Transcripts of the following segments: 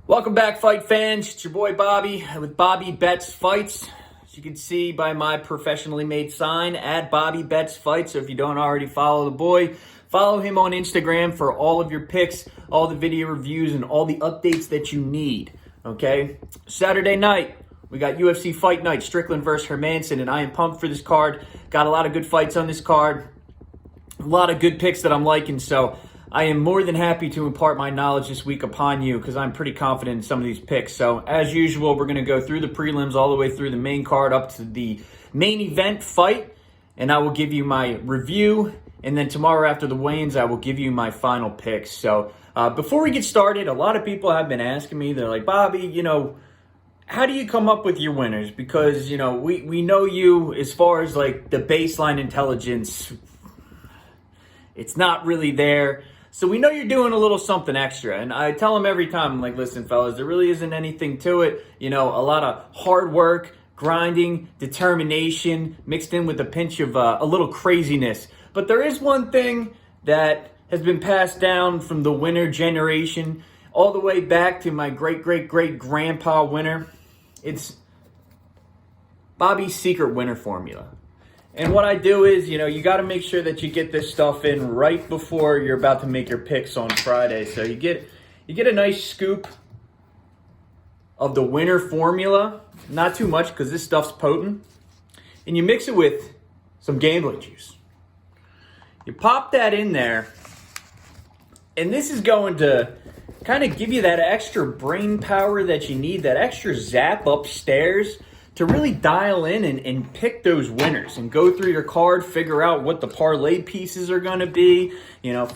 Welcome back, fight fans. It's your boy Bobby with Bobby Bets Fights. As you can see by my professionally made sign, at Bobby Bets Fights. So if you don't already follow the boy, follow him on Instagram for all of your picks, all the video reviews, and all the updates that you need. Okay? Saturday night, we got UFC Fight Night, Strickland versus Hermansson, and I am pumped for this card. Got a lot of good fights on this card. A lot of good picks that I'm liking, so I am more than happy to impart my knowledge this week upon you because I'm pretty confident in some of these picks. So as usual, we're going to go through the prelims all the way through the main card up to the main event fight, and I will give you my review. And then tomorrow after the weigh-ins, I will give you my final picks. So before we get started, a lot of people have been asking me, they're like, Bobby, how do you come up with your winners? Because, we know you as far as like the baseline intelligence, it's not really there. So we know you're doing a little something extra. And I tell them every time, I'm like, listen, fellas, there really isn't anything to it. A lot of hard work, grinding, determination, mixed in with a pinch of a little craziness. But there is one thing that has been passed down from the winner generation all the way back to my great-great-great-grandpa winner. It's Bobby's secret winner formula. And what I do is, you got to make sure that you get this stuff in right before you're about to make your picks on Friday. So you get a nice scoop of the winner formula, not too much because this stuff's potent, and you mix it with some gambling juice. You pop that in there, and this is going to kind of give you that extra brain power that you need, that extra zap upstairs to really dial in and pick those winners and go through your card, figure out what the parlay pieces are going to be,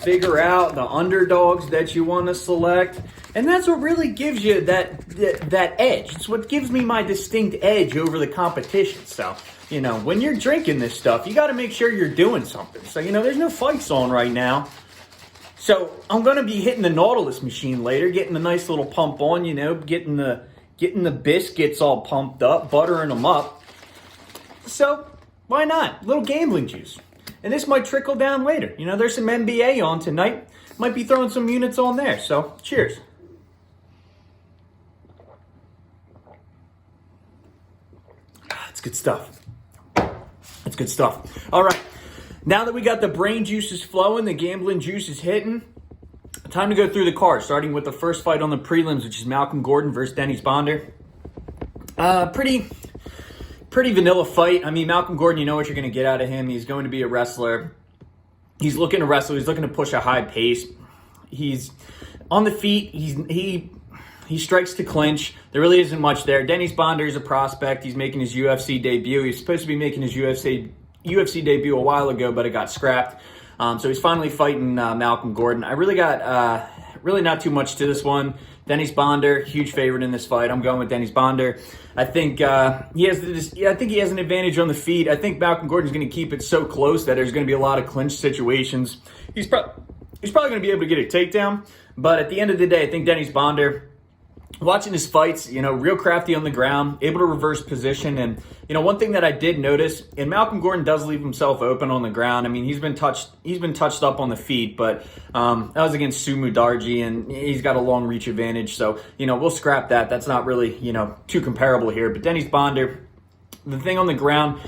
figure out the underdogs that you want to select. And that's what really gives you that edge. It's what gives me my distinct edge over the competition. So, when you're drinking this stuff, you got to make sure you're doing something. So, there's no fights on right now. So I'm going to be hitting the Nautilus machine later, getting a nice little pump on, getting the biscuits all pumped up, buttering them up. So why not? A little gambling juice. And this might trickle down later. There's some NBA on tonight. Might be throwing some units on there. So cheers. That's good stuff. That's good stuff. All right. Now that we got the brain juices flowing, the gambling juice is hitting, time to go through the card, starting with the first fight on the prelims, which is Malcolm Gordon versus Dennis Bondar. Pretty vanilla fight. I mean, Malcolm Gordon, you know what you're going to get out of him. He's going to be a wrestler. He's looking to wrestle. He's looking to push a high pace. He's on the feet. He strikes to clinch. There really isn't much there. Dennis Bondar is a prospect. He's making his UFC debut. He's supposed to be making his UFC debut a while ago, but it got scrapped. So he's finally fighting Malcolm Gordon. I really got really not too much to this one. Dennis Bondar, huge favorite in this fight. I'm going with Dennis Bondar. I think he has an advantage on the feet. I think Malcolm Gordon's going to keep it so close that there's going to be a lot of clinch situations. He's probably going to be able to get a takedown, but at the end of the day, I think Dennis Bondar, watching his fights, real crafty on the ground, able to reverse position. And, one thing that I did notice, and Malcolm Gordon does leave himself open on the ground. I mean, he's been touched up on the feet, but that was against Sumu Darji, and he's got a long reach advantage. So, we'll scrap that. That's not really, too comparable here. But Dennis Bondar, the thing on the ground,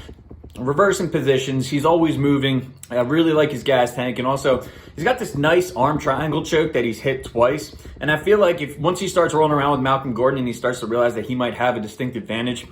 reversing positions, he's always moving. I really like his gas tank, and also he's got this nice arm triangle choke that he's hit twice. And I feel like once he starts rolling around with Malcolm Gordon and he starts to realize that he might have a distinct advantage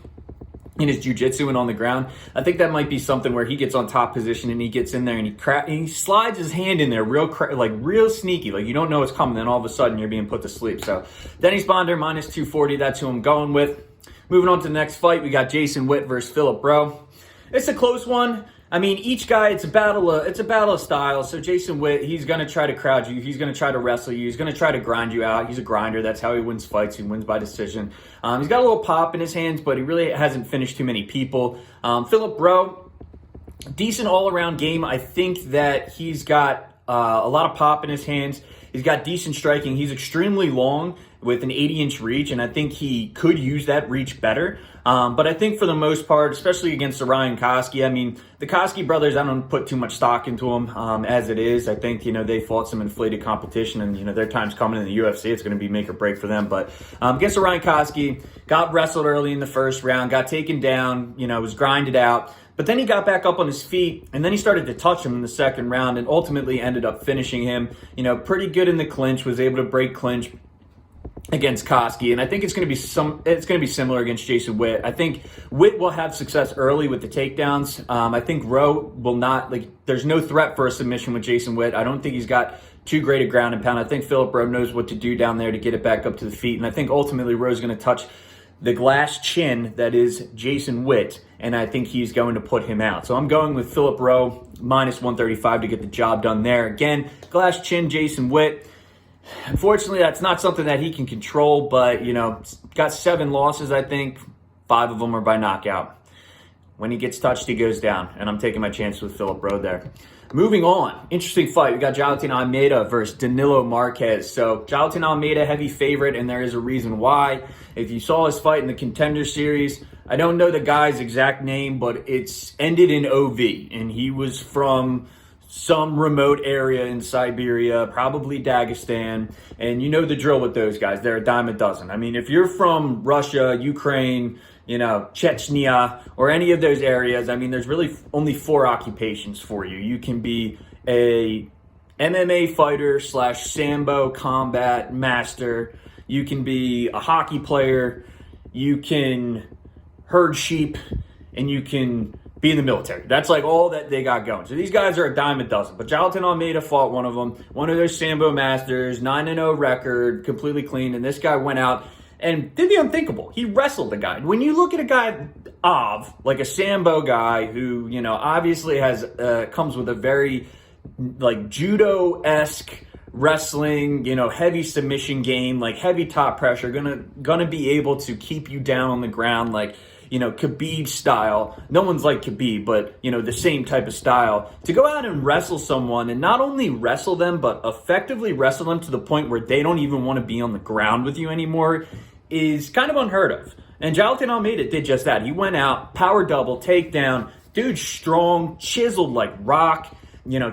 in his jiu-jitsu and on the ground, I think that might be something where he gets on top position and he gets in there and he slides his hand in there real sneaky, like you don't know it's coming, then all of a sudden you're being put to sleep. So Dennis Bondar minus 240, that's who I'm going with. Moving on to the next fight, we got Jason Witt versus Philip Rowe. It's a close one. I mean, each guy, it's a battle of styles. So Jason Witt, he's going to try to crowd you. He's going to try to wrestle you. He's going to try to grind you out. He's a grinder. That's how he wins fights. He wins by decision. He's got a little pop in his hands, but he really hasn't finished too many people. Philip Rowe, decent all-around game. I think that he's got a lot of pop in his hands. He's got decent striking. He's extremely long, with an 80-inch reach, and I think he could use that reach better. But I think for the most part, especially against Orion Koski, I mean, the Koski brothers, I don't put too much stock into them as it is. I think, they fought some inflated competition, and, their time's coming in the UFC. It's going to be make or break for them. But against Orion Koski, got wrestled early in the first round, got taken down, was grinded out. But then he got back up on his feet, and then he started to touch him in the second round and ultimately ended up finishing him. Pretty good in the clinch, was able to break clinch against Koski, and I think it's going to be similar against Jason Witt. I think Witt will have success early with the takedowns. I think ROWE will not, there's no threat for a submission with Jason Witt. I don't think he's got too great a ground and pound. I think Philip Rowe knows what to do down there to get it back up to the feet, and I think ultimately Rowe's going to touch the glass chin that is Jason Witt, and I think he's going to put him out. So I'm going with Philip Rowe minus 135 to get the job done there. Again, glass chin Jason Witt. Unfortunately, that's not something that he can control, but, got 7 losses, I think. 5 of them are by knockout. When he gets touched, he goes down, and I'm taking my chance with Philip Rowe there. Moving on, interesting fight. We got Jailton Almeida versus Danilo Marquez. So Jailton Almeida, heavy favorite, and there is a reason why. If you saw his fight in the Contender Series, I don't know the guy's exact name, but it's ended in OV, and he was from some remote area in Siberia, probably Dagestan, and you know the drill with those guys. They're a dime a dozen. I mean, if you're from Russia, Ukraine, Chechnya, or any of those areas, I mean, there's really only 4 occupations for you. You can be a MMA fighter / Sambo combat master. You can be a hockey player. You can herd sheep, and you can be in the military. That's all that they got going. So these guys are a dime a dozen. But Jailton Almeida fought one of them, one of those Sambo masters, 9-0 record, completely clean. And this guy went out and did the unthinkable. He wrestled the guy. When you look at a guy, like a Sambo guy who, obviously has comes with a very judo-esque wrestling, heavy submission game, heavy top pressure, gonna be able to keep you down on the ground, Khabib style. No one's like Khabib, but, the same type of style. To go out and wrestle someone and not only wrestle them, but effectively wrestle them to the point where they don't even want to be on the ground with you anymore is kind of unheard of. And Jailton Almeida did just that. He went out, power double, takedown, dude strong, chiseled like rock,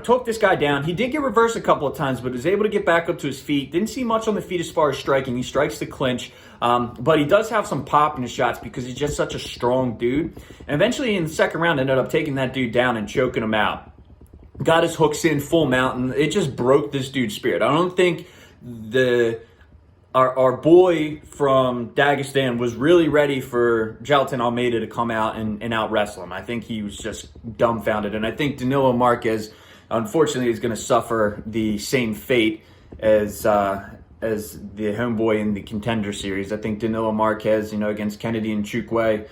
took this guy down. He did get reversed a couple of times, but was able to get back up to his feet. Didn't see much on the feet as far as striking. He strikes the clinch. But he does have some pop in his shots because he's just such a strong dude. And eventually in the second round, ended up taking that dude down and choking him out. Got his hooks in full mount, and it just broke this dude's spirit. I don't think our boy from Dagestan was really ready for Jailton Almeida to come out and out-wrestle him. I think he was just dumbfounded. And I think Danilo Marquez, unfortunately, is going to suffer the same fate as the homeboy in the Contender Series. I think Danilo Marquez, against Kennedy Njokuani,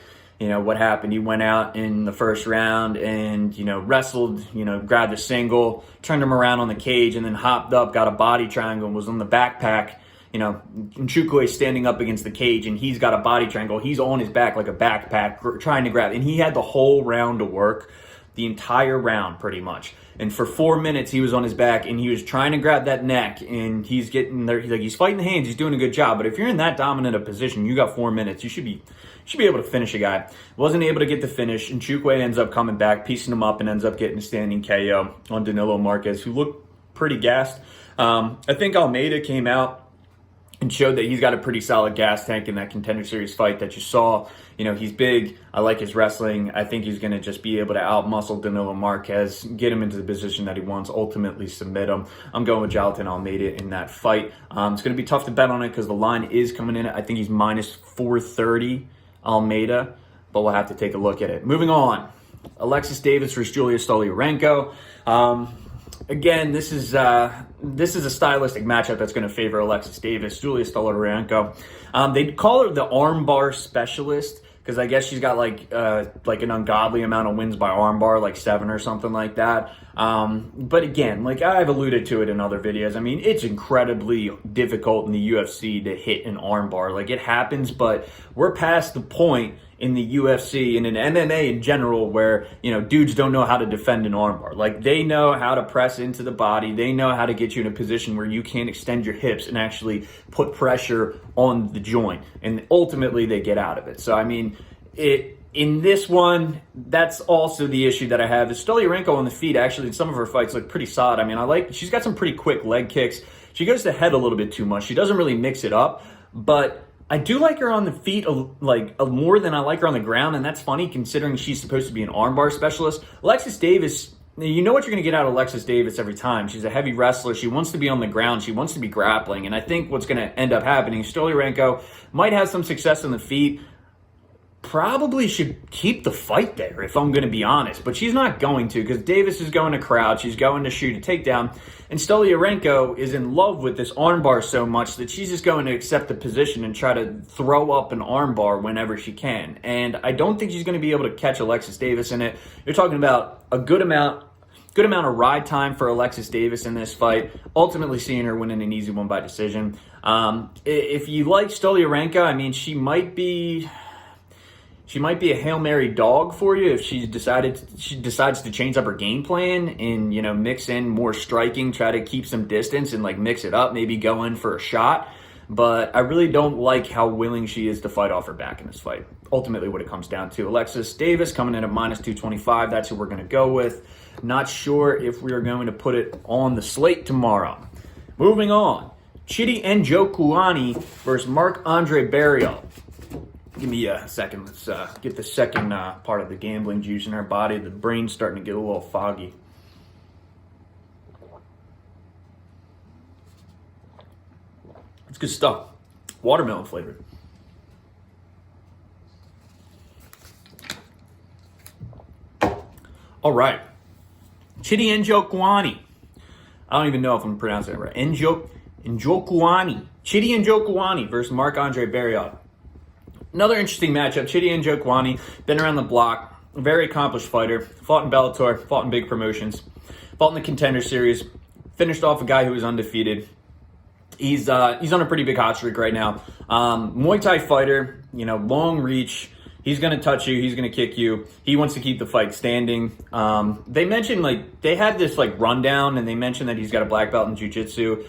what happened? He went out in the first round and, wrestled, grabbed a single, turned him around on the cage, and then hopped up, got a body triangle, and was on the backpack. Njokuani is standing up against the cage, and he's got a body triangle. He's on his back like a backpack, trying to grab. And he had the whole round to work, the entire round, pretty much. And for 4 minutes, he was on his back, and he was trying to grab that neck, and he's getting there. He's fighting the hands. He's doing a good job. But if you're in that dominant a position, you got 4 minutes. You should be able to finish a guy. Wasn't able to get the finish, and Njokuani ends up coming back, piecing him up, and ends up getting a standing KO on Danilo Marquez, who looked pretty gassed. I think Almeida came out and showed that he's got a pretty solid gas tank in that Contender Series fight that you saw. He's big. I like his wrestling. I think he's going to just be able to outmuscle Danilo Marquez, get him into the position that he wants, ultimately submit him. I'm going with Jailton Almeida in that fight. It's going to be tough to bet on it because the line is coming in. I think he's minus 430 Almeida, but we'll have to take a look at it. Moving on, Alexis Davis versus Julia Stolyarenko. Again, this is a stylistic matchup that's going to favor Alexis Davis. Julia Stolyarenko, they call her the armbar specialist because I guess she's got like an ungodly amount of wins by armbar, like 7 or something like that. But again, like I've alluded to it in other videos, I mean, it's incredibly difficult in the UFC to hit an armbar. Like it happens, but we're past the point in the UFC and in MMA in general where, you know, dudes don't know how to defend an armbar. Like they know how to press into the body. They know how to get you in a position where you can extend your hips and actually put pressure on the joint. And ultimately they get out of it. So, I mean, in this one, that's also the issue that I have. Is Stoliarenko on the feet, actually, in some of her fights look pretty solid. I mean, she's got some pretty quick leg kicks. She goes to the head a little bit too much. She doesn't really mix it up, but I do like her on the feet more than I like her on the ground, and that's funny considering she's supposed to be an armbar specialist. Alexis Davis, you know what you're going to get out of Alexis Davis every time. She's a heavy wrestler. She wants to be on the ground. She wants to be grappling, and I think what's going to end up happening, Stoliarenko might have some success on the feet, probably should keep the fight there, if I'm going to be honest. But she's not going to, because Davis is going to crouch. She's going to shoot a takedown. And Stoliarenko is in love with this armbar so much that she's just going to accept the position and try to throw up an armbar whenever she can. And I don't think she's going to be able to catch Alexis Davis in it. You're talking about a good amount of ride time for Alexis Davis in this fight, ultimately seeing her winning an easy one by decision. If you like Stoliarenko, I mean, she might be a Hail Mary dog for you if she decides to change up her game plan and, you know, mix in more striking, try to keep some distance and like mix it up, maybe go in for a shot. But I really don't like how willing she is to fight off her back in this fight. Ultimately what it comes down to. Alexis Davis coming in at -225. That's who we're going to go with. Not sure if we are going to put it on the slate tomorrow. Moving on. Chidi NJOKUANI versus Marc-Andre Barriault. Give me a second. Let's get the second part of the gambling juice in our body. The brain's starting to get a little foggy. It's good stuff. Watermelon flavored. All right. Chidi NJOKUANI. I don't even know if I'm pronouncing it right. NJOKUANI. Chidi NJOKUANI versus Marc-Andre Barriault. Another interesting matchup. Chidi NJOKUANI, been around the block, a very accomplished fighter, fought in Bellator, fought in big promotions, fought in the Contender Series, finished off a guy who was undefeated. He's on a pretty big hot streak right now. Muay Thai fighter, you know, long reach. He's going to touch you. He's going to kick you. He wants to keep the fight standing. They mentioned, like, they had this, like, rundown, and they mentioned that he's got a black belt in jiu-jitsu.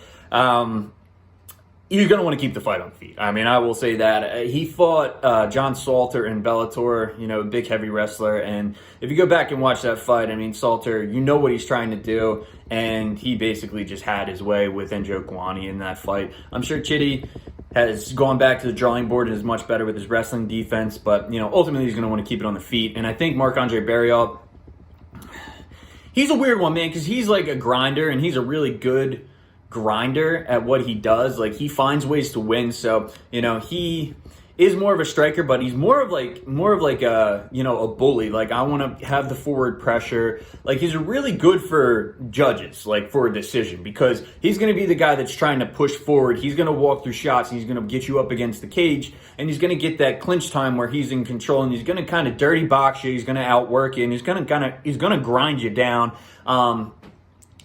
He's going to want to keep the fight on feet. I mean, I will say that. He fought John Salter in Bellator, you know, a big heavy wrestler. And if you go back and watch that fight, I mean, Salter, you know what he's trying to do. And he basically just had his way with NJOKUANI in that fight. I'm sure Chidi has gone back to the drawing board and is much better with his wrestling defense. But, you know, ultimately he's going to want to keep it on the feet. And I think Marc-Andre Barriault, he's a weird one, man, because he's like a grinder and he's a really good grinder at what he does. Like, he finds ways to win. So, you know, he is more of a striker, but he's more of like a, you know, a bully. Like, I want to have the forward pressure. Like, he's really good for judges, like for a decision, because he's going to be the guy that's trying to push forward. He's going to walk through shots and he's going to get you up against the cage, and he's going to get that clinch time where he's in control, and he's going to kind of dirty box you. He's going to outwork you, and he's going to grind you down.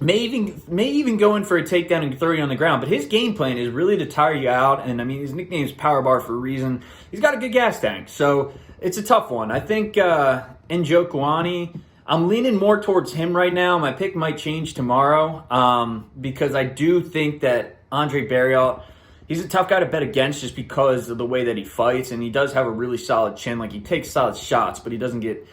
May even go in for a takedown and throw you on the ground. But his game plan is really to tire you out. And, I mean, his nickname is Power Bar for a reason. He's got a good gas tank. So it's a tough one. I think NJOKUANI, I'm leaning more towards him right now. My pick might change tomorrow because I do think that Andre Barriault, he's a tough guy to bet against just because of the way that he fights. And he does have a really solid chin. Like, he takes solid shots, but he doesn't get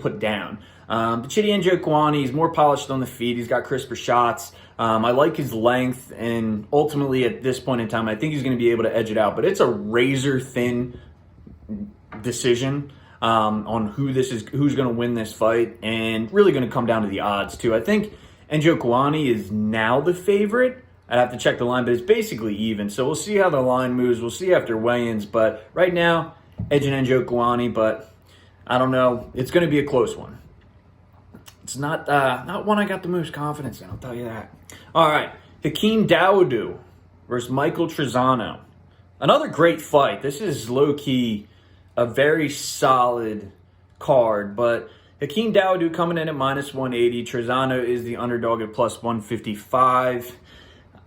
put down. But Chidi NJOKUANI, he's more polished on the feet. He's got crisper shots. I like his length, and ultimately at this point in time, I think he's going to be able to edge it out. But it's a razor-thin decision on who's going to win this fight, and really going to come down to the odds too. I think NJOKUANI is now the favorite. I'd have to check the line, but it's basically even. So we'll see how the line moves. We'll see after weigh-ins. But right now, edging NJOKUANI, but I don't know. It's going to be a close one. It's not one I got the most confidence in, I'll tell you that. All right, Hakeem Dawodo versus Michael TRIZANO. Another great fight. This is low-key a very solid card, but, Hakeem Dawodo coming in at -180. TRIZANO is the underdog at +155.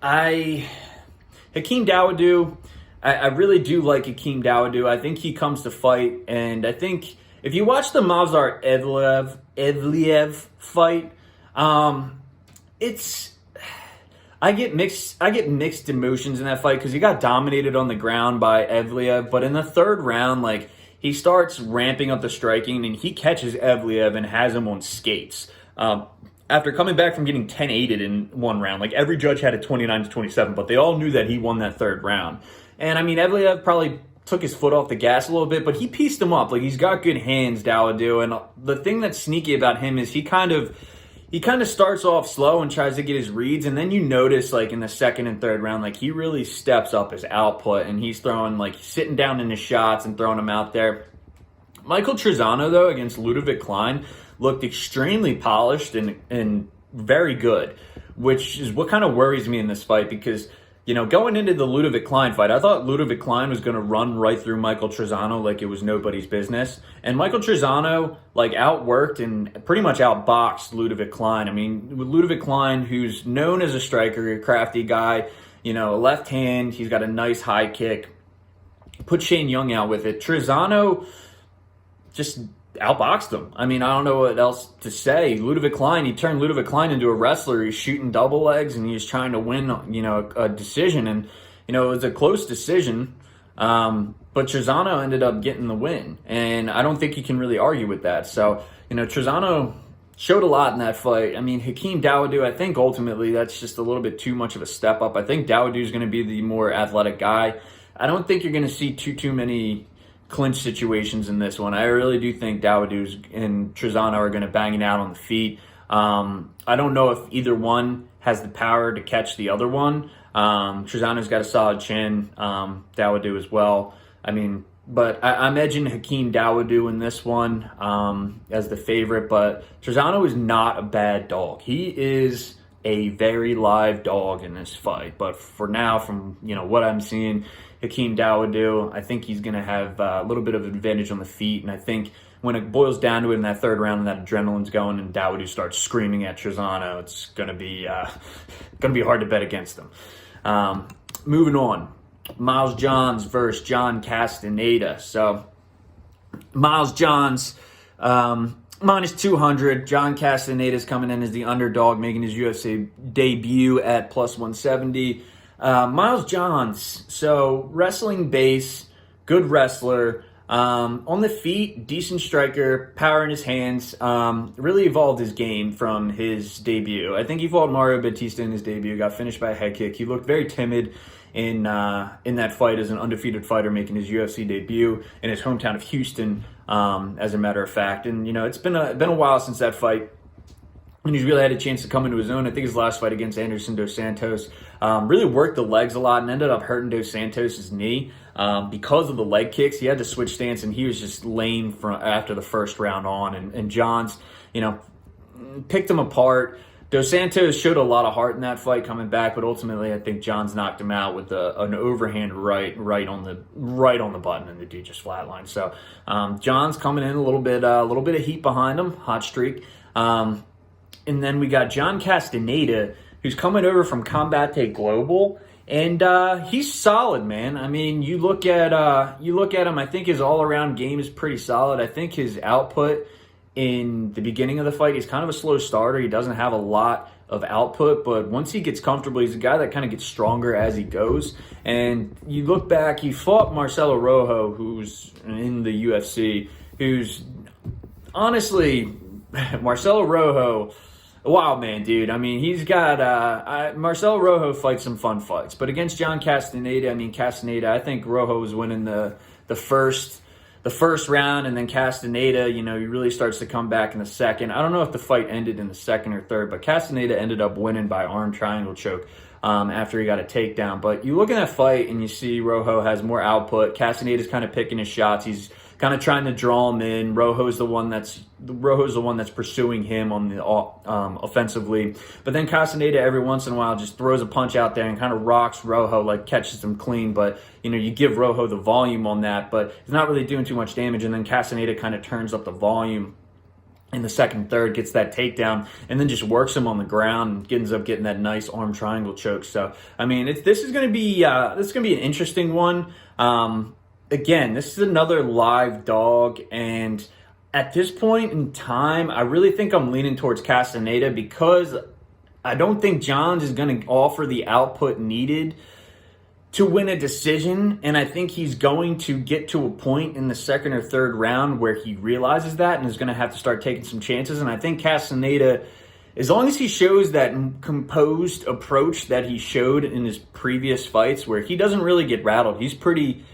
Hakeem Dawodo, I really do like Hakeem Dawodo. I think he comes to fight, and I think if you watch the Movsar Evliev fight, I get mixed emotions in that fight because he got dominated on the ground by Evliev, but in the third round, like, he starts ramping up the striking and he catches Evliev and has him on skates. After coming back from getting 10-8'd in one round, like, every judge had it 29-27, but they all knew that he won that third round. And I mean, Evliev probably took his foot off the gas a little bit, but he pieced him up. Like, he's got good hands, Dawodo, and the thing that's sneaky about him is he kind of starts off slow and tries to get his reads, and then you notice, like, in the second and third round, like, he really steps up his output, and he's throwing, like, sitting down in his shots and throwing them out there. Michael TRIZANO, though, against Ludovic Klein, looked extremely polished and very good, which is what kind of worries me in this fight because, you know, going into the Ludovic Klein fight, I thought Ludovic Klein was going to run right through Michael TRIZANO like it was nobody's business. And Michael TRIZANO, like, outworked and pretty much outboxed Ludovic Klein. I mean, with Ludovic Klein, who's known as a striker, a crafty guy, you know, a left hand, he's got a nice high kick. Put Shane Young out with it. TRIZANO just outboxed him. I mean, I don't know what else to say. Ludovic Klein, he turned Ludovic Klein into a wrestler. He's shooting double legs and he's trying to win, you know, a decision. And, you know, it was a close decision. But TRIZANO ended up getting the win. And I don't think you can really argue with that. So, you know, TRIZANO showed a lot in that fight. I mean, Hakeem Dawodo, I think ultimately that's just a little bit too much of a step up. I think Dawodo is going to be the more athletic guy. I don't think you're going to see too many clinch situations in this one. I really do think Dawodo and TRIZANO are going to bang it out on the feet. I don't know if either one has the power to catch the other one. TRIZANO's got a solid chin, Dawodo as well. I mean, but I'm edging Hakeem Dawodo in this one as the favorite, but TRIZANO is not a bad dog. He is a very live dog in this fight, but for now, from, you know, what I'm seeing, Hakeem Dawodo, I think he's going to have a little bit of advantage on the feet, and I think when it boils down to it in that third round and that adrenaline's going and Dawodo starts screaming at TRIZANO, it's going to be hard to bet against him. Moving on, Miles Johns versus John Castaneda. So Miles Johns -200. John Castaneda's coming in as the underdog, making his UFC debut at +170. Miles Johns, so wrestling base, good wrestler, on the feet, decent striker, power in his hands, really evolved his game from his debut. I think he fought Mario Batista in his debut, got finished by a head kick. He looked very timid in that fight as an undefeated fighter making his UFC debut in his hometown of Houston, as a matter of fact. And, you know, it's been a while since that fight. And he's really had a chance to come into his own. I think his last fight against Anderson Dos Santos really worked the legs a lot and ended up hurting Dos Santos' knee because of the leg kicks. He had to switch stance, and he was just lame after the first round on. And Johns, you know, picked him apart. Dos Santos showed a lot of heart in that fight coming back, but ultimately I think Johns knocked him out with an overhand right on the button, and the dude just flatlined. So Johns coming in a little bit of heat behind him, hot streak. And then we got John Castaneda, who's coming over from Combate Global, and he's solid, man. I mean, you look at him. I think his all-around game is pretty solid. I think his output in the beginning of the fight, he's kind of a slow starter. He doesn't have a lot of output, but once he gets comfortable, he's a guy that kind of gets stronger as he goes. And you look back, he fought Marcelo Rojo, who's in the UFC, who's honestly Marcelo Rojo. Wow, man, dude. I mean, he's got Marcelo Rojo fights some fun fights, but against John Castaneda, I mean, Castaneda, I think Rojo was winning the first round, and then Castaneda, you know, he really starts to come back in the second. I don't know if the fight ended in the second or third, but Castaneda ended up winning by arm triangle choke after he got a takedown. But you look at that fight and you see Rojo has more output. Castaneda's kind of picking his shots. He's kind of trying to draw him in. Rojo's the one that's pursuing him on the offensively. But then Castaneda every once in a while just throws a punch out there and kind of rocks Rojo, like catches him clean. But, you know, you give Rojo the volume on that, but he's not really doing too much damage. And then Castaneda kind of turns up the volume in the second, third, gets that takedown, and then just works him on the ground and ends up getting that nice arm triangle choke. So, I mean, this is going to be an interesting one. Again, this is another live dog, and at this point in time, I really think I'm leaning towards Castaneda because I don't think Johns is going to offer the output needed to win a decision, and I think he's going to get to a point in the second or third round where he realizes that and is going to have to start taking some chances. And I think Castaneda, as long as he shows that composed approach that he showed in his previous fights where he doesn't really get rattled, he's pretty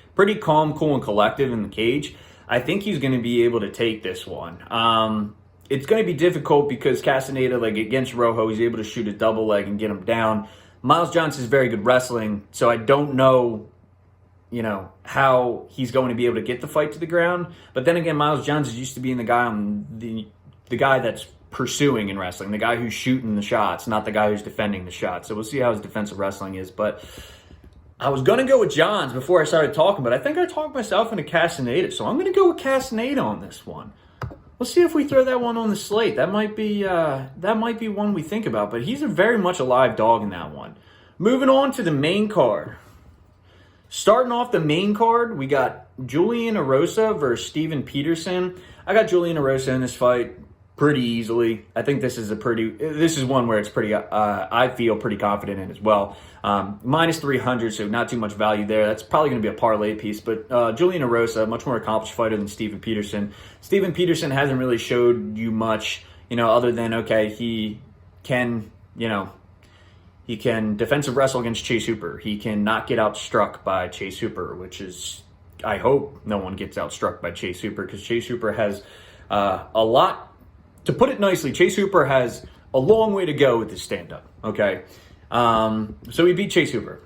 calm, cool, and collective in the cage, I think he's going to be able to take this one. It's going to be difficult because Castaneda, like against Rojo, he's able to shoot a double leg and get him down. Miles Johnson is very good wrestling, so I don't know, how he's going to be able to get the fight to the ground. But then again, Miles Johnson used to being the guy the guy that's pursuing in wrestling, the guy who's shooting the shots, not the guy who's defending the shots. So we'll see how his defensive wrestling is. But I was going to go with Johns before I started talking, but I think I talked myself into Castaneda, so I'm going to go with Castaneda on this one. Let's see if we throw that one on the slate. That might be one we think about, but he's very much a live dog in that one. Moving on to the main card. Starting off the main card, we got Julian Erosa versus Steven Peterson. I got Julian Erosa in this fight pretty easily. I think this is one where it's pretty, I feel pretty confident in as well. Minus 300, so not too much value there. That's probably going to be a parlay piece, but Julian Erosa, much more accomplished fighter than Steven Peterson. Steven Peterson hasn't really showed you much, other than, okay, he can defensive wrestle against Chase Hooper. He can not get outstruck by Chase Hooper, which is, I hope no one gets outstruck by Chase Hooper, because Chase Hooper has a lot. To put it nicely, Chase Hooper has a long way to go with his stand-up, okay? So he beat Chase Hooper.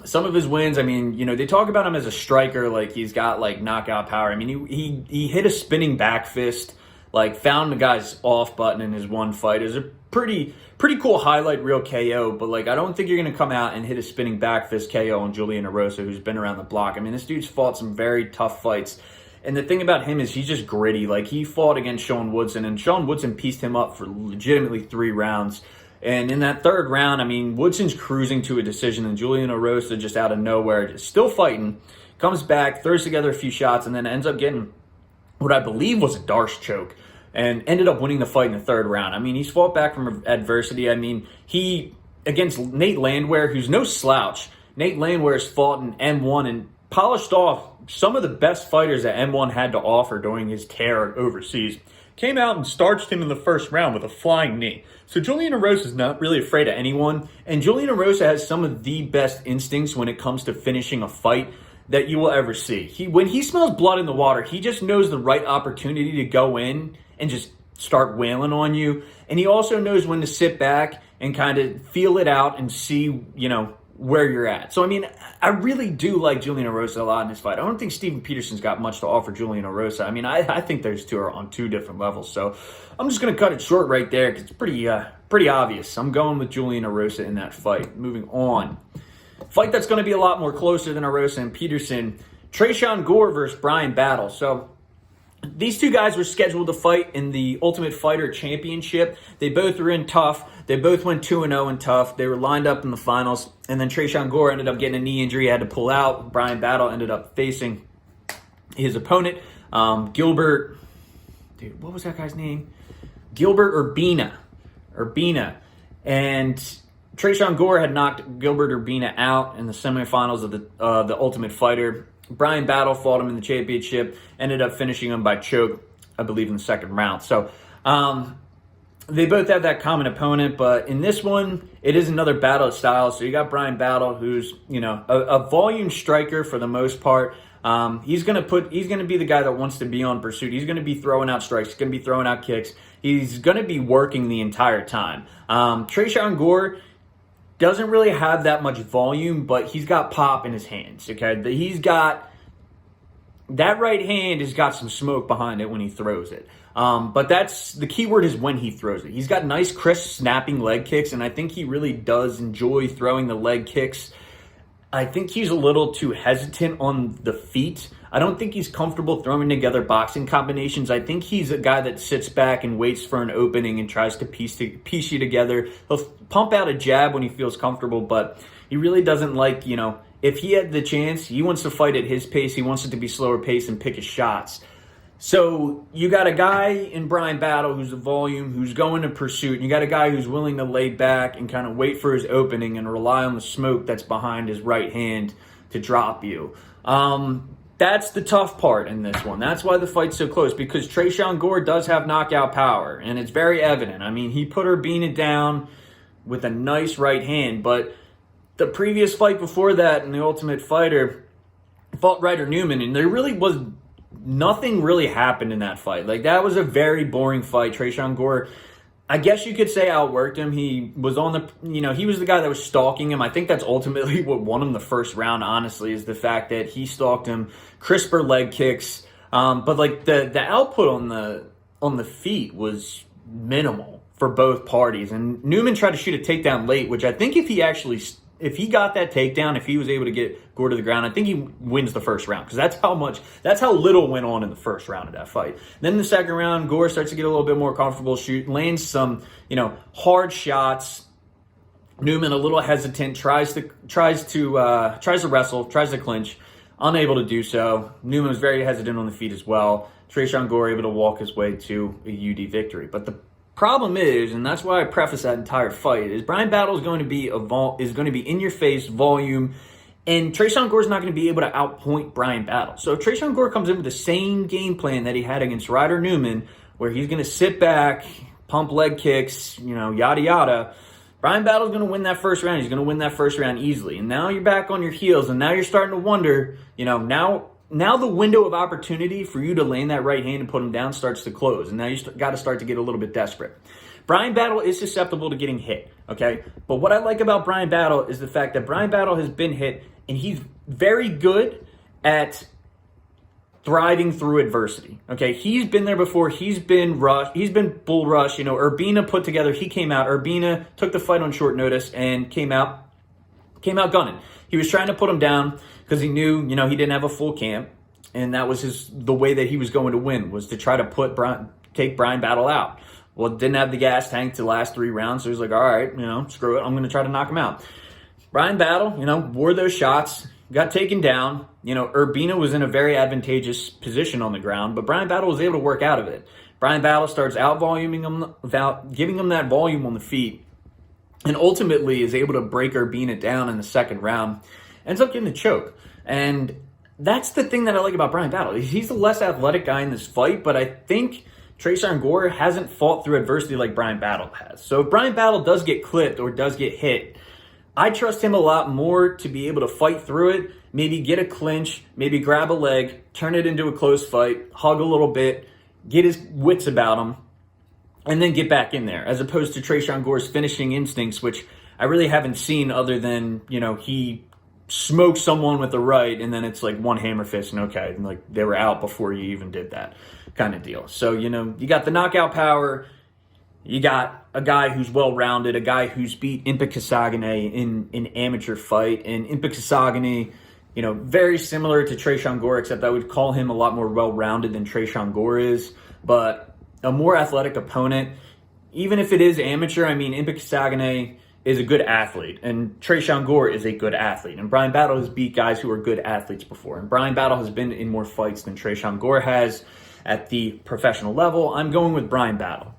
Some of his wins, I mean, they talk about him as a striker, like he's got, like, knockout power. I mean, he hit a spinning back fist, like, found the guy's off button in his one fight. It was a pretty cool highlight reel KO, but, like, I don't think you're going to come out and hit a spinning back fist KO on Julian Erosa, who's been around the block. I mean, this dude's fought some very tough fights. And the thing about him is he's just gritty. Like, he fought against Sean Woodson, and Sean Woodson pieced him up for legitimately 3 rounds. And in that third round, I mean, Woodson's cruising to a decision, and Julian Erosa just out of nowhere, just still fighting, comes back, throws together a few shots, and then ends up getting what I believe was a Darce choke, and ended up winning the fight in the third round. I mean, he's fought back from adversity. I mean, he, against Nate Landwehr, who's no slouch, Nate Landwehr's fought in M1 and polished off some of the best fighters that M1 had to offer during his tear overseas. Came out and starched him in the first round with a flying knee. So Julian Erosa is not really afraid of anyone, and Julian Erosa has some of the best instincts when it comes to finishing a fight that you will ever see. When he smells blood in the water, he just knows the right opportunity to go in and just start wailing on you. And he also knows when to sit back and kind of feel it out and see, where you're at. So, I mean, I really do like Julian Erosa a lot in this fight. I don't think Steven Peterson's got much to offer Julian Erosa. I mean, I think those two are on 2 different levels. So I'm just going to cut it short right there because it's pretty obvious. I'm going with Julian Erosa in that fight. Moving on. Fight that's going to be a lot more closer than Erosa and Peterson. Tresean Gore versus Bryan Battle. So these two guys were scheduled to fight in the Ultimate Fighter Championship. They both were in tough. They both went 2-0 in tough. They were lined up in the finals. And then Tresean Gore ended up getting a knee injury. He had to pull out. Bryan Battle ended up facing his opponent, Gilbert. Dude, what was that guy's name? Gilbert Urbina. And Tresean Gore had knocked Gilbert Urbina out in the semifinals of the Ultimate Fighter. Bryan Battle fought him in the championship, ended up finishing him by choke, I believe, in the second round. So they both have that common opponent, but in this one, it is another battle of styles. So you got Bryan Battle, who's a volume striker for the most part. He's gonna be the guy that wants to be on pursuit. He's gonna be throwing out strikes. He's gonna be throwing out kicks. He's gonna be working the entire time. Tresean Gore doesn't really have that much volume, but he's got pop in his hands, okay? He's got, that right hand has got some smoke behind it when he throws it. But that's, the key word is when he throws it. He's got nice, crisp, snapping leg kicks, and I think he really does enjoy throwing the leg kicks I think he's a little too hesitant on the feet. I don't think he's comfortable throwing together boxing combinations. I think he's a guy that sits back and waits for an opening and tries to piece you together. He'll pump out a jab when he feels comfortable, but he really doesn't like, if he had the chance, he wants to fight at his pace. He wants it to be slower pace and pick his shots. So you got a guy in Bryan Battle who's a volume, who's going to pursuit. And you got a guy who's willing to lay back and kind of wait for his opening and rely on the smoke that's behind his right hand to drop you. That's the tough part in this one. That's why the fight's so close, because Tresean Gore does have knockout power, and it's very evident. I mean, he put Urbina down with a nice right hand, but the previous fight before that in The Ultimate Fighter fought Ryder Newman, and there really was nothing really happened in that fight. Like, that was a very boring fight. Tresean Gore, I guess you could say, outworked him. He was on the, he was the guy that was stalking him. I think that's ultimately what won him the first round, honestly, is the fact that he stalked him. Crisper leg kicks. But like the output on the feet was minimal for both parties. And Newman tried to shoot a takedown late, which I think if he got that takedown, if he was able to get Gore to the ground, I think he wins the first round, because that's how little went on in the first round of that fight. Then in the second round, Gore starts to get a little bit more comfortable, lands some, hard shots. Newman a little hesitant, tries to wrestle, tries to clinch, unable to do so. Newman was very hesitant on the feet as well. Tresean Gore able to walk his way to a UD victory. But the problem is, and that's why I preface that entire fight, is Bryan Battle is going to be in your face volume, and Tresean Gore is not going to be able to outpoint Bryan Battle. So if Tresean Gore comes in with the same game plan that he had against Ryder Newman, where he's going to sit back, pump leg kicks, yada yada, Bryan Battle's going to win that first round. He's going to win that first round easily. And now you're back on your heels, and now you're starting to wonder, now the window of opportunity for you to land that right hand and put him down starts to close. And now you got to start to get a little bit desperate. Bryan Battle is susceptible to getting hit, okay? But what I like about Bryan Battle is the fact that Bryan Battle has been hit, and he's very good at thriving through adversity, okay? He's been there before. He's been rushed. He's been bull rushed. Urbina put together. He came out. Urbina took the fight on short notice and came out gunning. He was trying to put him down because he knew, he didn't have a full camp, and that was the way that he was going to win, was to try to take Bryan Battle out. Well, didn't have the gas tank to the last 3 rounds, so he was like, all right, screw it, I'm going to try to knock him out. Bryan Battle, wore those shots, got taken down. Urbina was in a very advantageous position on the ground, but Bryan Battle was able to work out of it. Bryan Battle starts out-voluming him, without giving him that volume on the feet, and ultimately is able to break Urbina down in the second round. Ends up getting a choke. And that's the thing that I like about Bryan Battle. He's the less athletic guy in this fight, but I think Tresean Gore hasn't fought through adversity like Bryan Battle has. So if Bryan Battle does get clipped or does get hit, I trust him a lot more to be able to fight through it, maybe get a clinch, maybe grab a leg, turn it into a close fight, hug a little bit, get his wits about him, and then get back in there, as opposed to Tresean Gore's finishing instincts, which I really haven't seen other than, he smokes someone with the right, and then it's like one hammer fist, and okay, and like they were out before you even did that kind of deal. So, you got the knockout power, you got a guy who's well-rounded, a guy who's beat Impa Kasanganay in an amateur fight, and Impa Kasanganay, very similar to Tresean Gore, except I would call him a lot more well-rounded than Tresean Gore is, but a more athletic opponent. Even if it is amateur, Impa Kasanganay is a good athlete, and Tresean Gore is a good athlete, and Bryan Battle has beat guys who are good athletes before, and Bryan Battle has been in more fights than Tresean Gore has at the professional level. I'm going with Bryan Battle.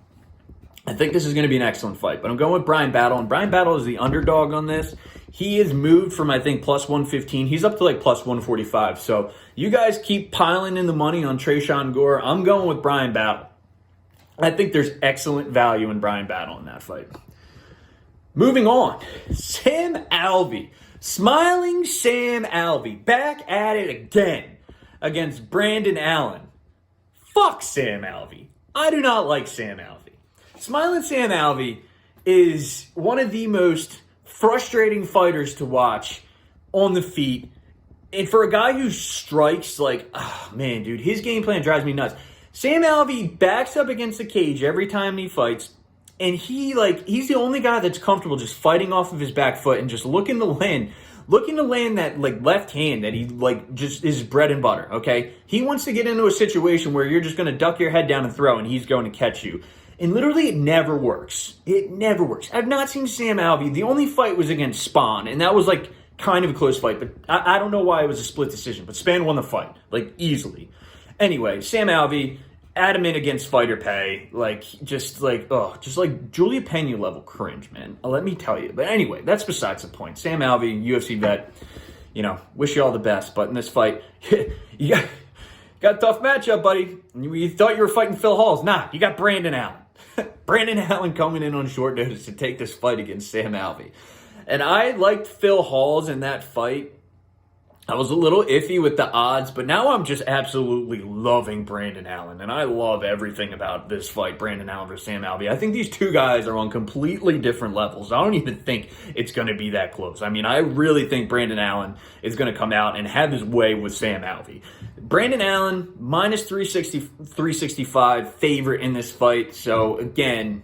I think this is going to be an excellent fight, but I'm going with Bryan Battle, and Bryan Battle is the underdog on this. He is moved from, I think, plus 115. He's up to like plus 145, so you guys keep piling in the money on Tresean Gore. I'm going with Bryan Battle. I think there's excellent value in Bryan Battle in that fight. Moving on, Sam Alvey. Smiling Sam Alvey back at it again against Brandon Allen. Fuck Sam Alvey. I do not like Sam Alvey. Smiling Sam Alvey is one of the most frustrating fighters to watch on the feet. And for a guy who strikes, man, dude, his game plan drives me nuts. Sam Alvey backs up against the cage every time he fights. And he's the only guy that's comfortable just fighting off of his back foot and just looking to land looking to land that like left hand that he like just is bread and butter, okay? He wants to get into a situation where you're just going to duck your head down and throw and he's going to catch you. And literally it never works. It never works. I've not seen Sam Alvey. The only fight was against Spawn, and that was like kind of a close fight, but I don't know why it was a split decision, but Span won the fight, like easily. Anyway, Sam Alvey, adamant against fighter pay, like just like Julia Pena level cringe, man. Let me tell you. But anyway, that's besides the point. Sam Alvey, UFC vet, you know, wish you all the best. But in this fight, you got a tough matchup, buddy. You thought you were fighting Phil Halls. Nah, you got Brandon Allen. Brandon Allen coming in on short notice to take this fight against Sam Alvey. And I liked Phil Halls in that fight. I was a little iffy with the odds, but now I'm just absolutely loving Brandon Allen. And I love everything about this fight, Brandon Allen versus Sam Alvey. I think these two guys are on completely different levels. I don't even think it's going to be that close. I mean, I really think Brandon Allen is going to come out and have his way with Sam Alvey. Brandon Allen, minus 365 favorite in this fight. So, again,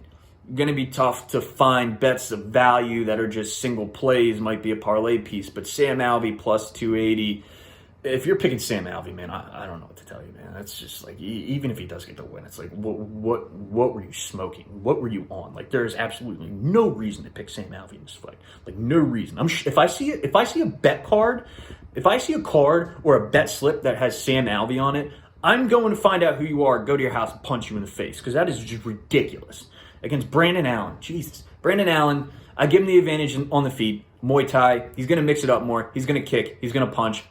going to be tough to find bets of value that are just single plays. Might be a parlay piece, but Sam Alvey plus 280. If you're picking Sam Alvey, man, I don't know what to tell you, man. That's just like, even if he does get the win, it's like, what were you smoking? What were you on? Like, there is absolutely no reason to pick Sam Alvey in this fight. Like, no reason. If I see a bet card, if I see a card or a bet slip that has Sam Alvey on it, I'm going to find out who you are, go to your house, and punch you in the face, because that is just ridiculous. Against Brandon Allen. Jesus. Brandon Allen, I give him the advantage on the feet. Muay Thai. He's going to mix it up more. He's going to kick. He's going to punch.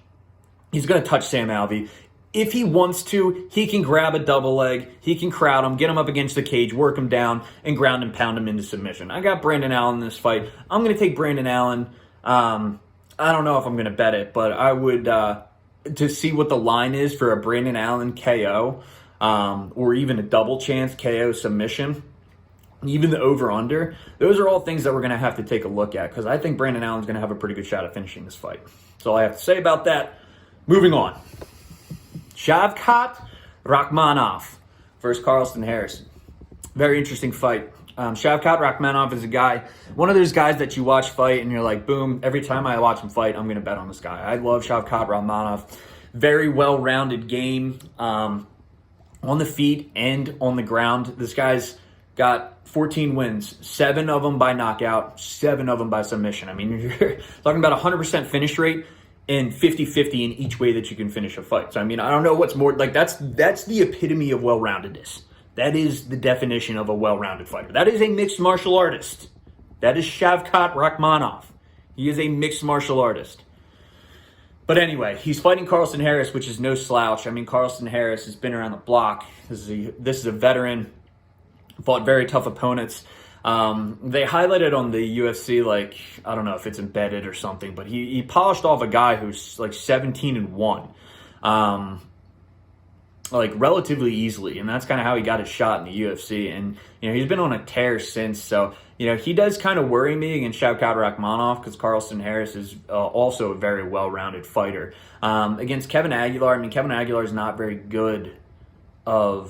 He's going to touch Sam Alvey. If he wants to, he can grab a double leg. He can crowd him, get him up against the cage, work him down, and ground and pound him into submission. I got Brandon Allen in this fight. I'm going to take Brandon Allen. I don't know if I'm going to bet it, but I would, to see what the line is for a Brandon Allen KO, or even a double chance KO submission. Even the over-under, those are all things that we're going to have to take a look at, because I think Brandon Allen's going to have a pretty good shot at finishing this fight. That's all I have to say about that. Moving on. Shavkat Rakhmanov versus Carlston Harris. Very interesting fight. Shavkat Rakhmanov is a guy, one of those guys that you watch fight and you're like, boom, every time I watch him fight, I'm going to bet on this guy. I love Shavkat Rakhmanov. Very well-rounded game on the feet and on the ground. This guy's got 14 wins, 7 of them by knockout, 7 of them by submission. I mean, you're talking about 100% finish rate and 50-50 in each way that you can finish a fight. So, I mean, I don't know what's more, like, that's the epitome of well-roundedness. That is the definition of a well-rounded fighter. That is a mixed martial artist. That is Shavkat Rakhmanov. He is a mixed martial artist. But anyway, he's fighting Carlston Harris, which is no slouch. I mean, Carlston Harris has been around the block. This is a veteran. Fought very tough opponents. They highlighted on the UFC, like, I don't know if it's embedded or something, but he polished off a guy who's like 17-1, like relatively easily, and that's kind of how he got his shot in the UFC. And you know, he's been on a tear since. So you know, he does kind of worry me against Shavkat Rakhmanov, because Carlston Harris is also a very well-rounded fighter. Against Kevin Aguilar, I mean, Kevin Aguilar is not very good. I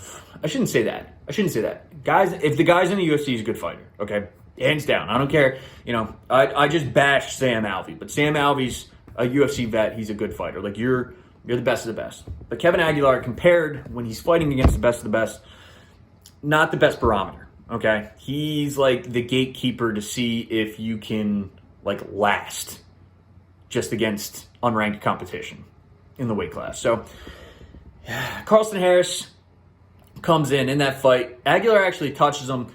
shouldn't say that. Guys, if the guy's in the UFC, he's a good fighter, okay? Hands down. I don't care. You know, I just bashed Sam Alvey, but Sam Alvey's a UFC vet. He's a good fighter. Like, you're the best of the best. But Kevin Aguilar, compared when he's fighting against the best of the best, not the best barometer, okay? He's like the gatekeeper to see if you can, like, last just against unranked competition in the weight class. So, Carlston Harris comes in that fight. Aguilar actually touches him.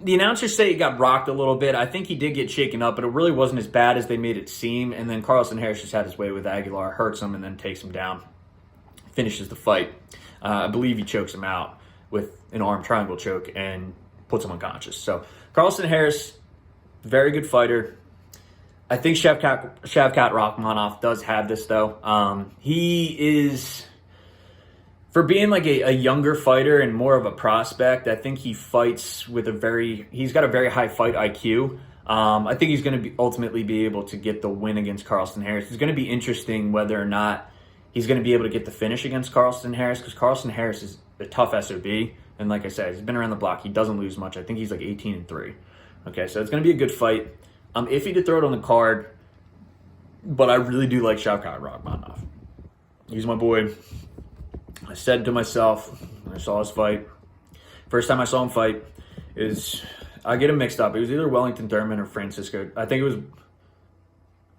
The announcers say he got rocked a little bit. I think he did get shaken up, but it really wasn't as bad as they made it seem. And then Carlston Harris just had his way with Aguilar, hurts him, and then takes him down. Finishes the fight. I believe he chokes him out with an arm triangle choke and puts him unconscious. So Carlston Harris, very good fighter. I think Shavkat Rakhmanov does have this, though. He is... For being like a younger fighter and more of a prospect, I think he fights with he's got a very high fight IQ. I think he's going to ultimately be able to get the win against Carlston Harris. It's going to be interesting whether or not he's going to be able to get the finish against Carlston Harris, because Carlston Harris is a tough SOB. And like I said, he's been around the block. He doesn't lose much. I think he's like 18-3. Okay, so it's going to be a good fight. I'm iffy to throw it on the card. But I really do like Shavkat Rakhmonov. He's my boy. I said to myself when I saw his fight, first time I saw him fight, I get him mixed up. It was either Wellington Thurman or Francisco. I think it was,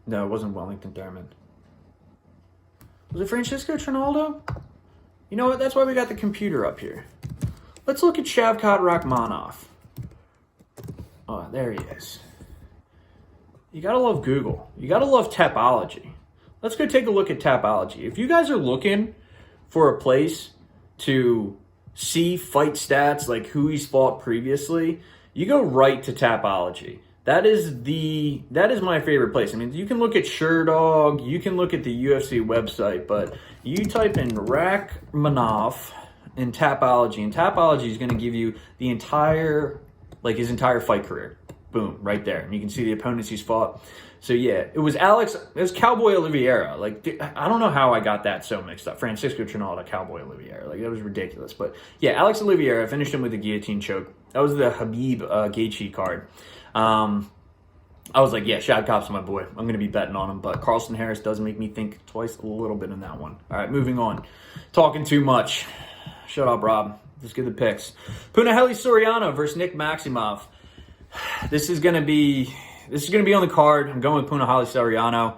no, it wasn't Wellington Thurman. Was it Francisco Trinaldo? You know what? That's why we got the computer up here. Let's look at Shavkat Rakhmonov. Oh, there he is. You gotta love Google. You gotta love Tapology. Let's go take a look at Tapology. If you guys are looking for a place to see fight stats, like who he's fought previously, you go right to Tapology. That is my favorite place. I mean, you can look at SureDog, you can look at the UFC website, but you type in Rakhmanov in Tapology, and Tapology is going to give you the entire, like his entire fight career. Boom, right there. And you can see the opponents he's fought. So yeah, it was Cowboy Oliveira. Like, I don't know how I got that so mixed up. Francisco Trinaldo, Cowboy Oliveira. Like, that was ridiculous. But yeah, Alex Oliveira, I finished him with a guillotine choke. That was the Habib Gaethje card. I was like, yeah, Shavkat's my boy. I'm going to be betting on him. But Carlston Harris does make me think twice a little bit in that one. All right, moving on. Talking too much. Shut up, Rob. Let's get the picks. Punahele Soriano versus Nick Maximov. This is going to be on the card. I'm going with Punahele Soriano.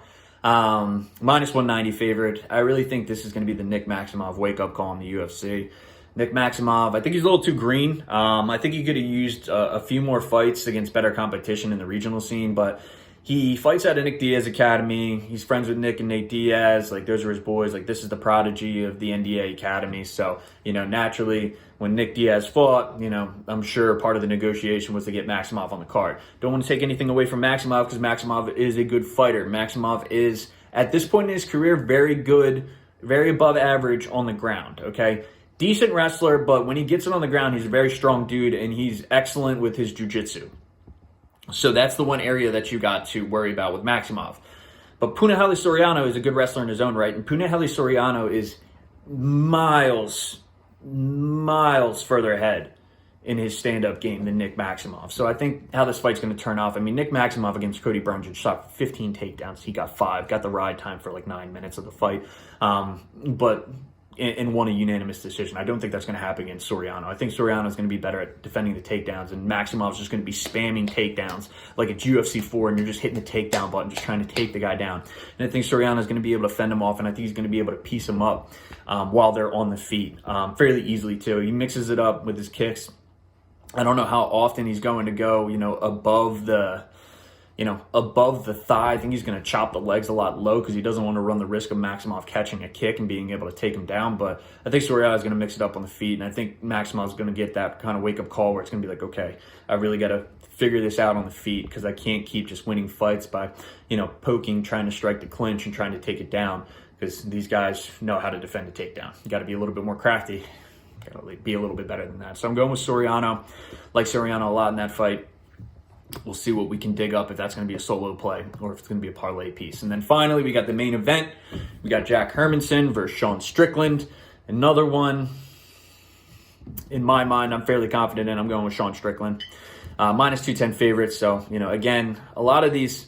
Minus 190 favorite. I really think this is going to be the Nick Maximov wake-up call in the UFC. Nick Maximov, I think he's a little too green. I think he could have used a few more fights against better competition in the regional scene, but he fights at a Nick Diaz Academy. He's friends with Nick and Nate Diaz. Like, those are his boys. Like, this is the prodigy of the NDA Academy. So, you know, naturally, when Nick Diaz fought, you know, I'm sure part of the negotiation was to get Maximov on the card. Don't want to take anything away from Maximov because Maximov is a good fighter. Maximov is, at this point in his career, very good, very above average on the ground, okay? Decent wrestler, but when he gets it on the ground, he's a very strong dude, and he's excellent with his jiu-jitsu. So that's the one area that you got to worry about with Maximov. But Punahele Soriano is a good wrestler in his own right, and Punahele Soriano is miles further ahead in his stand-up game than Nick Maximov. So I think how this fight's going to turn off, I mean, Nick Maximov against Cody Brundage shot 15 takedowns. He got 5, got the ride time for like 9 minutes of the fight. But and won a unanimous decision. I don't think that's going to happen against Soriano. I think Soriano is going to be better at defending the takedowns, and Maximov's just going to be spamming takedowns like it's UFC 4, and you're just hitting the takedown button, just trying to take the guy down. And I think Soriano is going to be able to fend him off, and I think he's going to be able to piece him up while they're on the feet fairly easily too. He mixes it up with his kicks. I don't know how often he's going to go, you know, above the thigh. I think he's going to chop the legs a lot low because he doesn't want to run the risk of Maximov catching a kick and being able to take him down. But I think Soriano is going to mix it up on the feet, and I think Maximov is going to get that kind of wake-up call where it's going to be like, okay, I really got to figure this out on the feet because I can't keep just winning fights by, you know, poking, trying to strike the clinch and trying to take it down, because these guys know how to defend a takedown. You got to be a little bit more crafty. Got to be a little bit better than that. So I'm going with Soriano. Like Soriano a lot in that fight. We'll see what we can dig up, if that's going to be a solo play or if it's going to be a parlay piece. And then finally, we got the main event. We got Jack Hermansson versus Sean Strickland. Another one, in my mind, I'm fairly confident in. I'm going with Sean Strickland. Minus 210 favorites. So, you know, again, a lot of these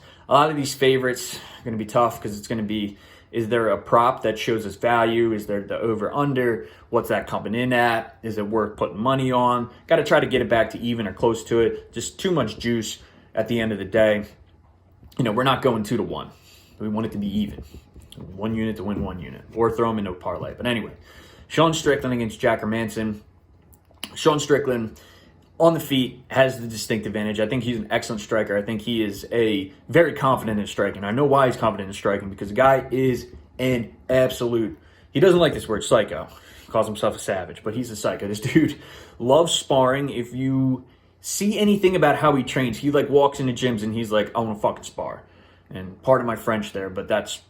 favorites are going to be tough because it's going to be, is there a prop that shows us value? Is there the over-under? What's that coming in at? Is it worth putting money on? Got to try to get it back to even or close to it. Just too much juice at the end of the day. You know, we're not going 2-1. We want it to be even. 1 unit to win 1 unit. Or throw them into a parlay. But anyway, Sean Strickland against Jack Hermansson. Sean Strickland, on the feet, has the distinct advantage. I think he's an excellent striker. I think he is very confident in striking. I know why he's confident in striking, because the guy is an absolute, he doesn't like this word, psycho. He calls himself a savage, but he's a psycho. This dude loves sparring. If you see anything about how he trains, he like walks into gyms and he's like, I want to fucking spar. And pardon my French there, but that's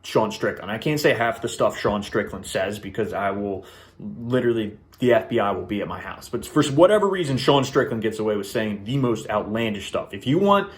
Sean Strickland. I can't say half the stuff Sean Strickland says because I will literally, the FBI will be at my house. But for whatever reason, Sean Strickland gets away with saying the most outlandish stuff. If you want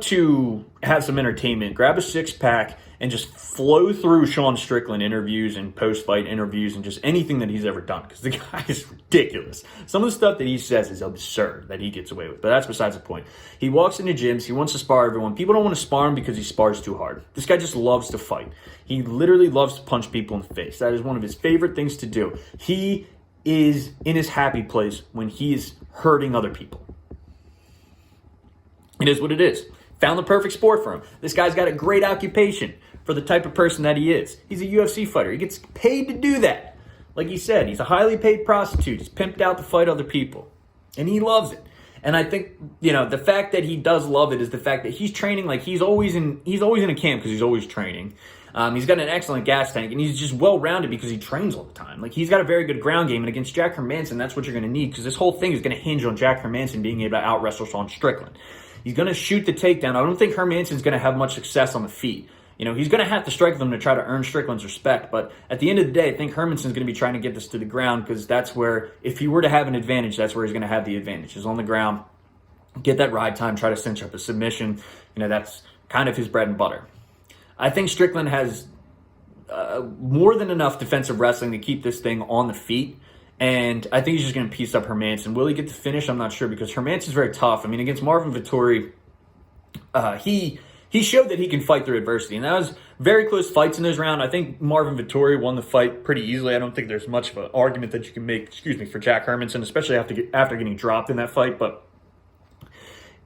to have some entertainment, grab a 6-pack and just flow through Sean Strickland interviews and post-fight interviews and just anything that he's ever done, because the guy is ridiculous. Some of the stuff that he says is absurd that he gets away with, but that's besides the point. He walks into gyms, he wants to spar everyone. People don't want to spar him because he spars too hard. This guy just loves to fight. He literally loves to punch people in the face. That is one of his favorite things to do. He is in his happy place when he is hurting other people. It is what it is. Found the perfect sport for him. This guy's got a great occupation for the type of person that he is. He's a UFC fighter. He gets paid to do that. Like he said, he's a highly paid prostitute. He's pimped out to fight other people. And he loves it. And I think, the fact that he does love it is the fact that he's training like he's always in a camp because he's always training. He's got an excellent gas tank, and he's just well-rounded because he trains all the time. Like, he's got a very good ground game, and against Jack Hermansson, that's what you're going to need, because this whole thing is going to hinge on Jack Hermansson being able to out-wrestle Sean Strickland. He's going to shoot the takedown. I don't think Hermansson's going to have much success on the feet. He's going to have to strike them to try to earn Strickland's respect, but at the end of the day, I think Hermansson's going to be trying to get this to the ground, because that's where, if he were to have an advantage, that's where he's going to have the advantage, is on the ground, get that ride time, try to cinch up a submission. That's kind of his bread and butter. I think Strickland has more than enough defensive wrestling to keep this thing on the feet, and I think he's just going to piece up Hermansson. Will he get the finish? I'm not sure, because Hermansson's very tough. I mean, against Marvin Vettori, he showed that he can fight through adversity, and that was very close fights in this round. I think Marvin Vettori won the fight pretty easily. I don't think there's much of an argument that you can make, for Jack Hermansson, especially after getting dropped in that fight, but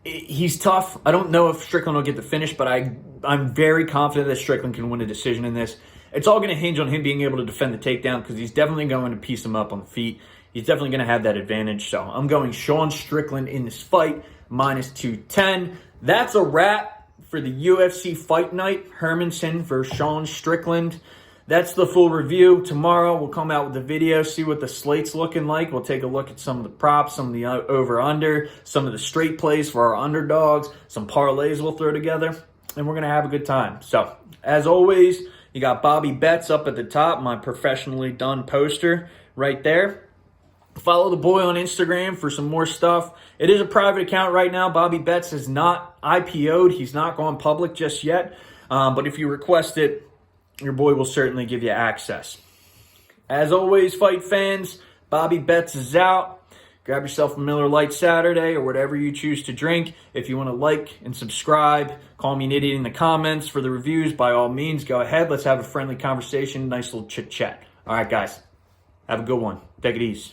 he's tough. I don't know if Strickland will get the finish, but I'm very confident that Strickland can win a decision in this. It's all going to hinge on him being able to defend the takedown, because he's definitely going to piece him up on the feet. He's definitely going to have that advantage. So I'm going Sean Strickland in this fight, minus 210. That's a wrap for the UFC Fight Night. Hermansson versus Sean Strickland. That's the full review. Tomorrow we'll come out with the video, see what the slate's looking like. We'll take a look at some of the props, some of the over-under, some of the straight plays for our underdogs, some parlays we'll throw together, and we're going to have a good time. So, as always, you got Bobby Betts up at the top, my professionally done poster right there. Follow the boy on Instagram for some more stuff. It is a private account right now. Bobby Betts has not IPO'd. He's not gone public just yet. But if you request it, your boy will certainly give you access. As always, fight fans, Bobby Betts is out. Grab yourself a Miller Lite Saturday or whatever you choose to drink. If you want to like and subscribe, call me an idiot in the comments for the reviews, by all means, go ahead. Let's have a friendly conversation, nice little chit-chat. All right, guys, have a good one. Take it easy.